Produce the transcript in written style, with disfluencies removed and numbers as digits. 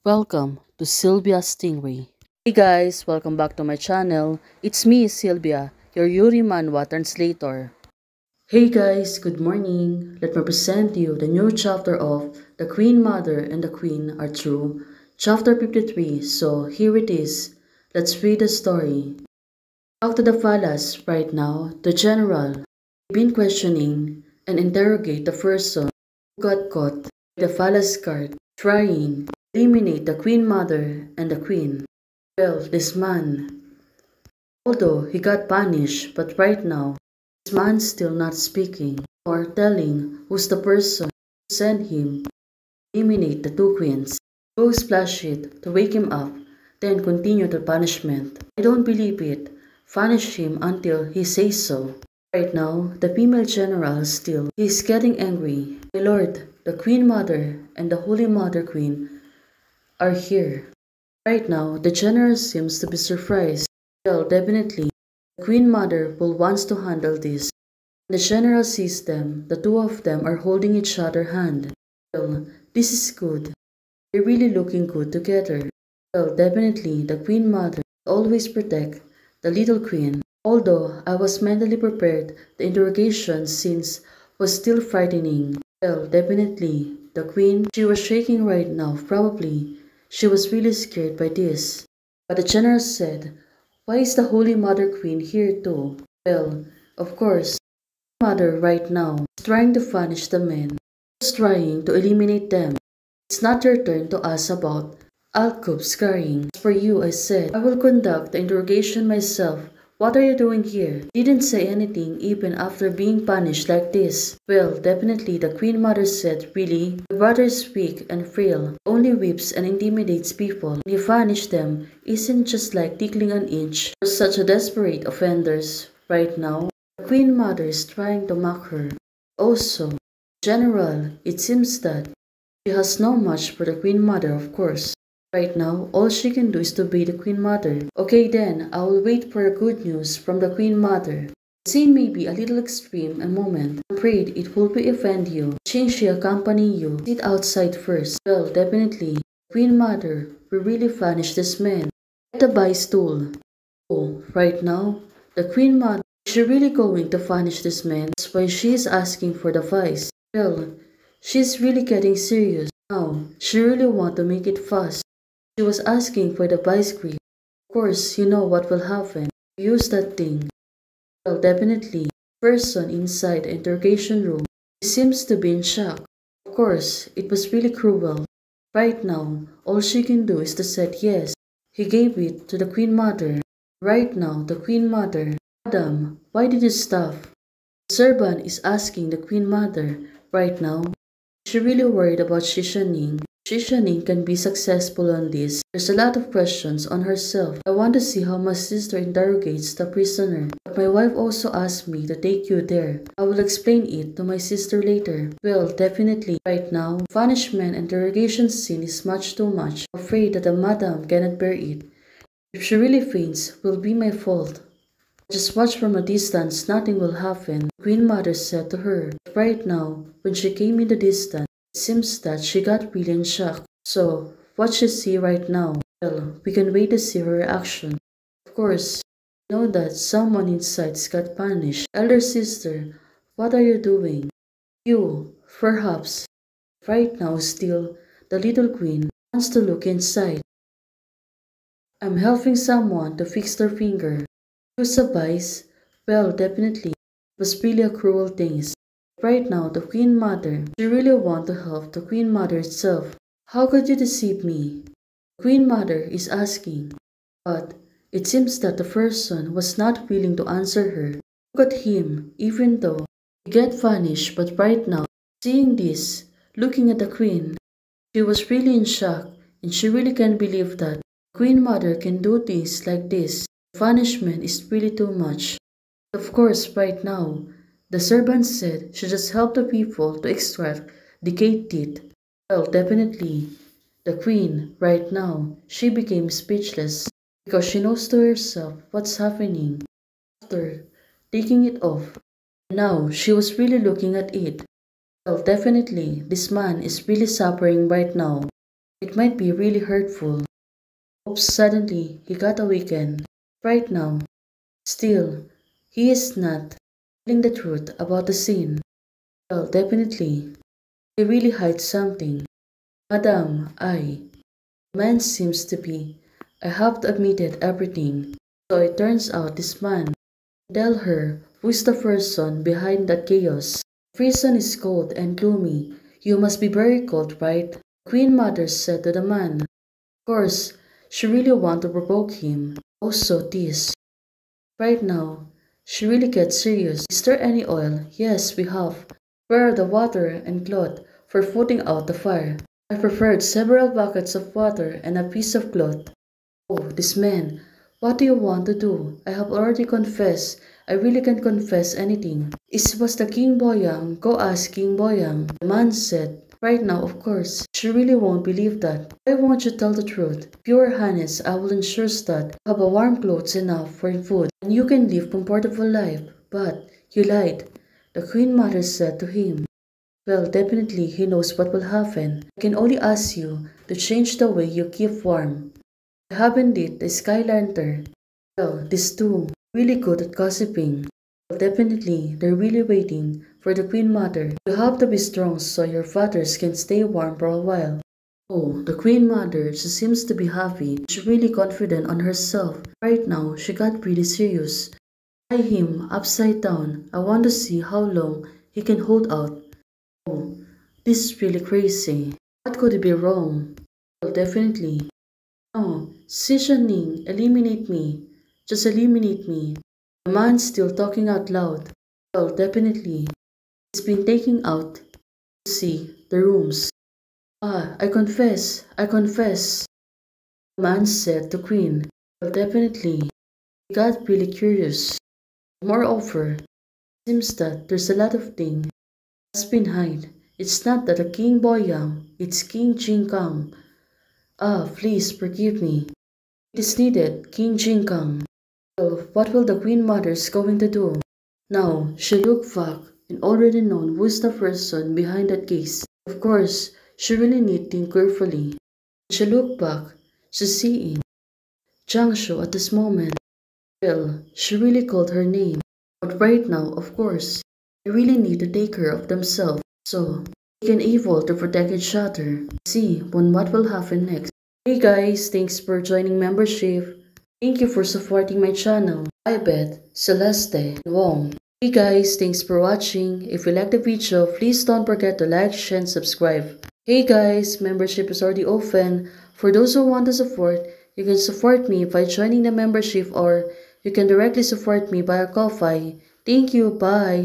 Welcome to Sylvia Stingray. Hey guys, welcome back to my channel. It's me, Sylvia, your Yuri Manhwa translator. Hey guys, good morning. Let me present you the new chapter of The Queen Mother and the Queen Are True, chapter 53. So here it is. Let's read the story. Back to the palace right now, the general been questioning and interrogate the person who got caught by the palace guard trying to eliminate the Queen Mother and the Queen. Well, this man, although he got punished, but right now, this man's still not speaking or telling who's the person who sent him to eliminate the two queens. Go splash it to wake him up, then continue the punishment. I don't believe it. Punish him until he says so. Right now, the female general still is getting angry. My lord, the Queen Mother and the Holy Mother Queen are here. Right now, the general seems to be surprised. Well, definitely, the Queen Mother will wants to handle this. The general sees them. The two of them are holding each other's hand. Well, this is good. They're really looking good together. Well, definitely, the Queen Mother will always protect the little queen. Although I was mentally prepared, the interrogation scenes was still frightening. Well, definitely, the queen, she was shaking right now. Probably, she was really scared by this. But the general said, why is the Holy Mother Queen here too? Well, of course, Mother right now is trying to punish the men. She's trying to eliminate them. It's not your turn to ask about Alcub's crying. As for you, I said, I will conduct the interrogation myself. What are you doing here? Didn't say anything even after being punished like this. Well, definitely the Queen Mother said, really? My brother is weak and frail, only whips and intimidates people. When you punish them, isn't just like tickling an inch for such a desperate offenders. Right now, the Queen Mother is trying to mock her. Also, General, it seems that she has no much for the Queen Mother, of course. Right now, all she can do is to obey the Queen Mother. Okay then, I will wait for good news from the Queen Mother. The scene may be a little extreme a moment. I'm afraid it will be offend you. Change she accompany you. Sit outside first. Well, definitely. Queen Mother will really punish this man. Get the buy stool. Oh, right now, the Queen Mother, is she really going to punish this man? That's why she is asking for the vice. Well, she's really getting serious. Now, she really want to make it fast. She was asking for the vice grip. Of course, you know what will happen. Use that thing. Well, definitely. Person inside the interrogation room seems to be in shock. Of course, it was really cruel. Right now, all she can do is to say yes. He gave it to the Queen Mother. Right now, the Queen Mother. Madam, why did you stop? The servant is asking the Queen Mother. Right now, is she really worried about Shishaning? Shishaning can be successful on this. There's a lot of questions on herself. I want to see how my sister interrogates the prisoner. But my wife also asked me to take you there. I will explain it to my sister later. Well, definitely. Right now, punishment interrogation scene is much too much. I'm afraid that the madam cannot bear it. If she really faints, will be my fault. Just watch from a distance, nothing will happen, Queen Mother said to her. But right now, when she came in the distance, it seems that she got really in shock. So, what she see right now? Well, we can wait to see her reaction. Of course, you know that someone inside got punished. Elder sister, what are you doing? You, perhaps, right now still, the little queen wants to look inside. I'm helping someone to fix their finger. Use a vice? Well, definitely. It was really a cruel thing. Right now, the Queen Mother, she really want to help the Queen Mother itself. How could you deceive me? The Queen Mother is asking. But it seems that the person was not willing to answer her. Look at him, even though he get punished, but right now, seeing this, looking at the Queen, she was really in shock, and she really can't believe that Queen Mother can do things like this. Punishment is really too much. Of course, right now, the servant said she just helped the people to extract decayed teeth. Well, definitely, the queen, right now, she became speechless because she knows to herself what's happening after taking it off. Now, she was really looking at it. Well, definitely, this man is really suffering right now. It might be really hurtful. Oops, suddenly he got awakened. Right now, still, he is not telling the truth about the scene. Well, definitely, he really hides something. Madam, the man seems to be. I have to admit it everything. So it turns out this man. Tell her who is the person behind that chaos. The reason is cold and gloomy. You must be very cold, right? Queen Mother said to the man. Of course, she really wanted to provoke him. Also, this. Right now, she really gets serious. Is there any oil? Yes, we have. Where are the water and cloth for putting out the fire? I preferred several buckets of water and a piece of cloth. Oh, this man. What do you want to do? I have already confessed. I really can't confess anything. It was the King Boyang. Go ask King Boyang. The man said. Right now, of course. She really won't believe that. Why won't you tell the truth? If you are honest, I will ensure that you have a warm clothes enough for food and you can live comfortable life. But you lied. The Queen Mother said to him. Well, definitely he knows what will happen. I can only ask you to change the way you keep warm. I haven't lit the sky lantern. Well, these two really good at gossiping. Well, definitely, they're really waiting for the Queen Mother. You have to be strong so your fathers can stay warm for a while. Oh, the Queen Mother, she seems to be happy. She's really confident on herself. Right now, she got pretty serious. Tie him upside down. I want to see how long he can hold out. Oh, this is really crazy. What could be wrong? Well, definitely. No, Ning, eliminate me. Just eliminate me. The man's still talking out loud. Well, definitely. He's been taking out to see the rooms. I confess, I confess. The man said to Queen. Well, definitely. He got really curious. Moreover, it seems that there's a lot of things that's been hid. It's not that a King Boyang, it's King Jingkang. Please forgive me. It is needed, King Jingkang. So, what will the Queen Mother's going to do? Now, she looked back and already known who is the person behind that case. Of course, she really need to think carefully. She looked back, she seeing Jiang Shu at this moment. Well, she really called her name. But right now, of course, they really need to take care of themselves. So, they can evolve to protect each other. See what will happen next. Hey guys, thanks for joining membership. Thank you for supporting my channel. I bet Celeste and Wong. Hey guys, thanks for watching. If you like the video, please don't forget to like, share, and subscribe. Hey guys, membership is already open. For those who want to support, you can support me by joining the membership or you can directly support me via Ko-Fi. Thank you, bye.